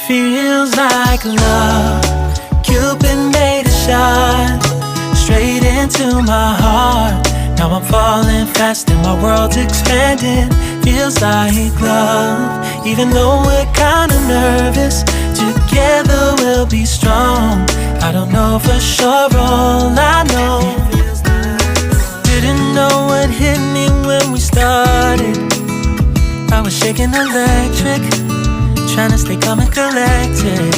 Feels like love. Cupid made a shot straight into my heart. Now I'm falling fast and my world's expanding. Feels like love. Even though we're kinda nervous, together we'll be strong. I don't know for sure, all I know. Didn't know what hit me when we started. I was shaking electric, trying to stay calm and collected.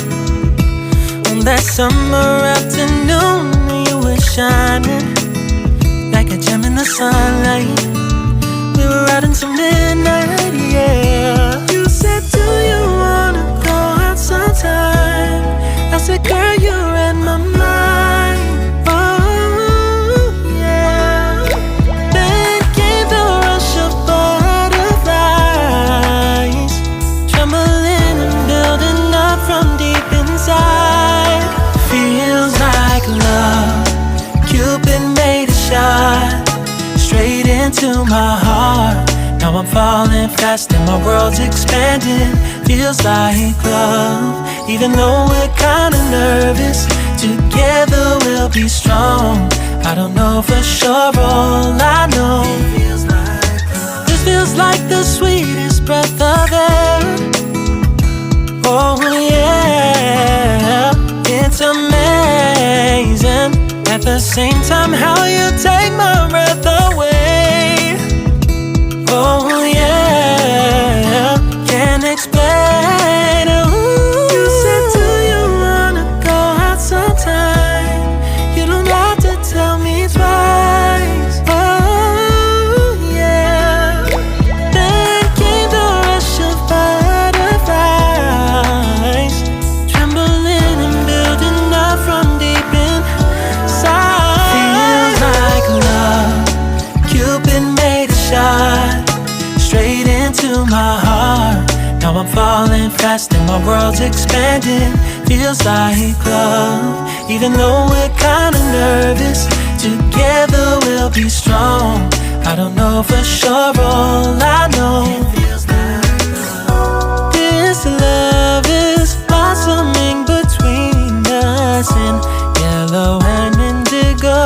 On that summer afternoon, you were shining like a gem in the sunlight. We were out until midnight, yeah. You said, do you wanna go out sometime? I said, girl, you read my mind. Oh, yeah. Then came the rush of butterflies, trembling and building up from deep inside. Feels like love. Cupid made a shot straight into my heart. Now I'm falling fast and my world's expanding. Feels like love. Even though we're kinda nervous, together we'll be strong. I don't know for sure, all I know. This feels like the sweetest breath of air. Oh yeah, it's amazing. At the same time, how you take my breath away. Oh yeah, can't explain. Ooh. You said, do you wanna go out sometime? You don't have to tell me twice. Oh yeah. Then came the rush of butterflies, trembling and building up from deep inside. Feels like love. Cupid made a shot straight into my heart. Now I'm falling fast and my world's expanding. Feels like love. Even though we're kinda nervous, together we'll be strong. I don't know for sure, all I know. This love is blossoming between us in yellow and indigo.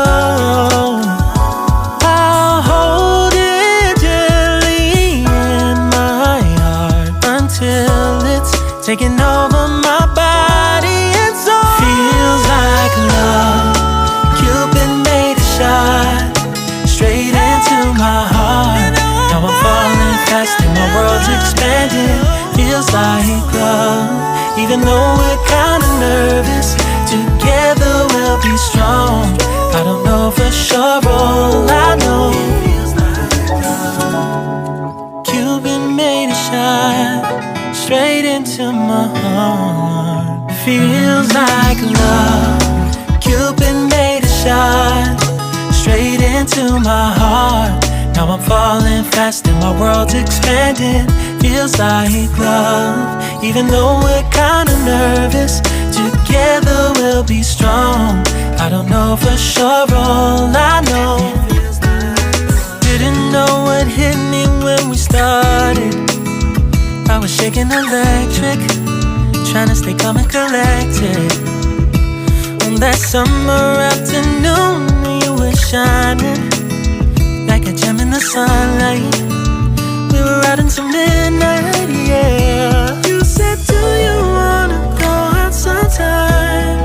I'll hold it gently in my heart until it's taking over my body and soul. Feels like love. Cupid made a shot straight into my heart. Now I'm falling fast and my world's expanding. Feels like love. Even though we're kinda nervous, together we'll be strong. I don't know for sure, all I know. Cupid made a shot straight into my heart. Feels like love. Cupid made a shot straight into my heart. Now I'm falling fast and my world's expanding. Feels like love. Even though we're kinda nervous, together we'll be strong. I don't know for sure, all I know. Didn't know what hit me when we started. I was shaking electric, trying to stay calm and collected. On that summer afternoon, you were shining like a gem in the sunlight. We were out until midnight, yeah. You said, do you wanna go out sometime?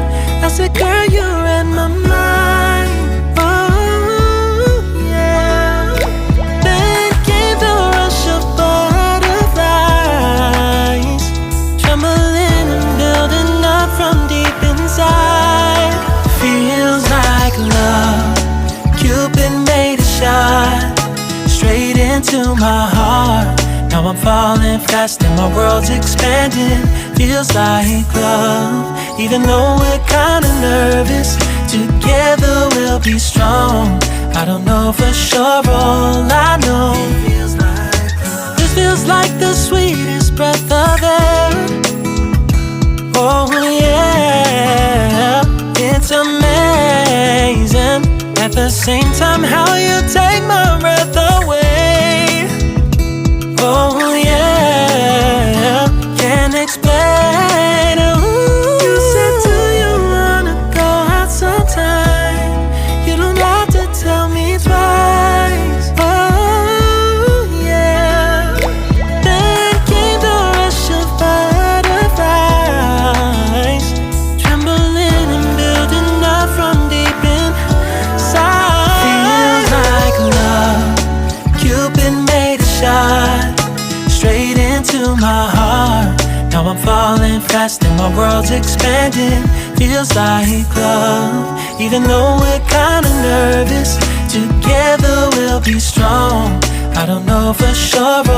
I said, girl, you read my mind. Oh yeah. Then came the rush of butterflies, trembling and building up from deep inside. Feels like love. Cupid made a shot straight into my heart. Now I'm falling fast and my world's expanding. Feels like love. Even though we're kinda nervous, together we'll be strong. I don't know for sure, all I know. This feels like the sweetest breath of air. Oh yeah, it's amazing. At the same time, how you take my breath away. Oh yeah, can't explain. into my heart. Now I'm falling fast and my world's expanding. Feels like love, even though we're kinda nervous. Together we'll be strong. I don't know for sure.